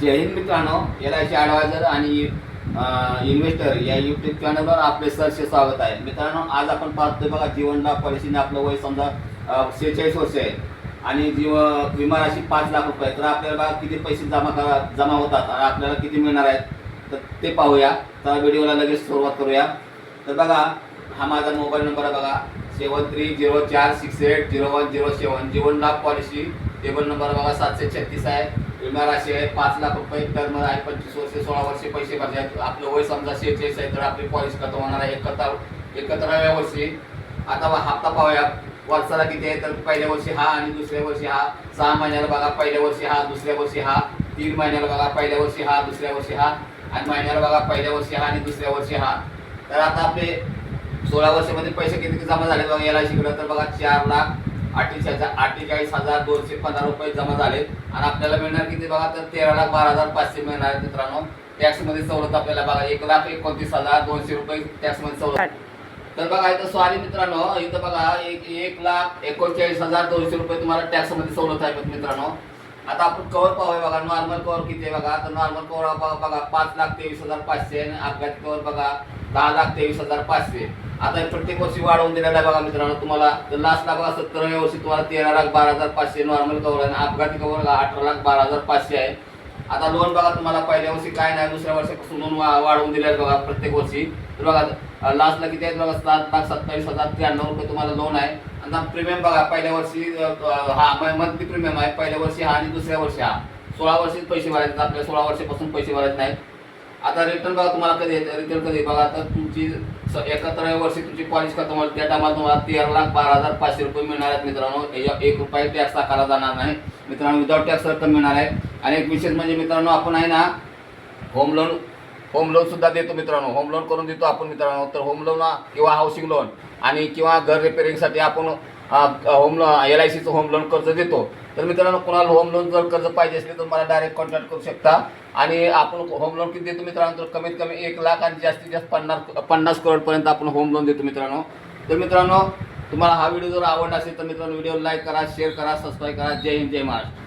जय हिंद मित्रांनो, LIC adviser आणि investor या यूट्यूब चॅनलवर आपले सहर्ष स्वागत आहे. मित्रांनो, आज आपण पाहतोय बघा, जीवन लाभ पॉलिसीने आपलं वय समजा 46 वर्ष आहे आणि विमा राशी 5 लाख रुपये. तर आपल्याला बघा किती पैसे जमा होतात आणि आपल्याला किती मिळणार आहेत तर ते पाहूया. तर व्हिडिओला लगेच सुरुवात करूया. तर बघा, हा माझा मोबाईल नंबर आहे बघा, 7304680107. जीवन लाभ पॉलिसी टेबल नंबर बघा 736 आहे. विमा राशी आहे 5 लाख रुपये. टर्म आहे 25 वर्षे, 16 वर्षे पैसे भरायचे. आपलं वय समजा 46 आहे तर आपली पॉलिसी खतम होणार आहे 71व्या वर्षी. आता हप्ता पाहूया वर्षाला किती आहे. तर पहिल्या वर्षी हा आणि दुसऱ्या वर्षी हा. 6 महिन्याला बघा पहिल्या वर्षी हा, दुसऱ्या वर्षी हा. 3 महिन्याला बघा पहिल्या वर्षी हा, दुसऱ्या वर्षी हा. आणि महिन्याला बघा पहिल्या वर्षी हा आणि दुसऱ्या वर्षी हा. तर आता आपले 16 वर्षामध्ये पैसे किती जमा झाले बघा LIC कडे. तर बघा 4,48,215 रुपये जमा झाले आणि आपल्याला मिळणार किती बघा, तर 13,12,500 मिळणार आहे मित्रांनो. टॅक्समध्ये सवलत आपल्याला बघा 1,29,200 रुपये टॅक्समध्ये सवलत. तर बघा इथं सॉरी मित्रांनो, इथं बघा 1,49,200 रुपये तुम्हाला टॅक्समध्ये सवलत आहे मित्रांनो. आता आपण कव्हर पाहूया बघा. नॉर्मल कव्हर किती आहे बघा, तर नॉर्मल कव्हर बघा 5,23,500 आणि अपघाती कव्हर बघा 10,23,500. आता प्रत्येक वर्षी वाढवून दिलेला आहे बघा मित्रांनो तुम्हाला. तर लास्टला बघा 17व्या वर्षी तुम्हाला 13,12,500 नॉर्मल कव्हर आहे. अपघाती कव्हर 18,12,500 आहे. आता लोन बघा तुम्हाला पहिल्या वर्षी काय नाही, दुसऱ्या वर्षापासून लोन वाढवून दिले आहे बघा प्रत्येक वर्षी. तर बघा लास्टला किती आहे बघा 7,27,093 रुपये तुम्हाला लोन आहे. आणि प्रीमियम बघा पहिल्या वर्षी हा मंथली प्रीमियम आहे पहिल्या वर्षी हा आणि दुसऱ्या वर्षी हा. 16 वर्षी पैसे भरायचे आपल्या, 16 वर्षापासून पैसे भरायचे नाहीत. आता रिटर्न बघा तुम्हाला कधी येतं, रिटर्न कधी बघा, तर तुमची 71व्या वर्षी तुमची पॉलिसी खतम होईल त्या टायमाला तुम्हाला 13,12,500 रुपये मिळणार आहेत मित्रांनो. 1 रुपया टॅक्स आकारला जाणार नाही मित्रांनो, विदाउट टॅक्स रक्कम मिळणार आहे. आणि एक विशेष म्हणजे मित्रांनो, आपण आहे ना होम लोन सुद्धा देतो मित्रांनो. होम लोन करून देतो आपण मित्रांनो. तर होम लोन किंवा हाऊसिंग लोन आणि किंवा घर रिपेअरिंगसाठी आपण LICचं होम लोन कर्ज देतो. तर मित्रांनो, कोणाला होम लोन जर कर्ज पाहिजे असेल तर मला डायरेक्ट कॉन्टॅक्ट करू शकता. आणि आपण होम लोन किती देतो मित्रांनो, तर कमीत कमी 1 लाख आणि जास्तीत जास्त 50 करोडपर्यंत आपण होम लोन देतो मित्रांनो. तर मित्रांनो, तुम्हाला हा व्हिडिओ जर आवडला असेल तर मित्रांनो व्हिडिओ लाईक करा, शेअर करा, सबस्क्राईब करा. जय हिंद, जय महाराष्ट्र.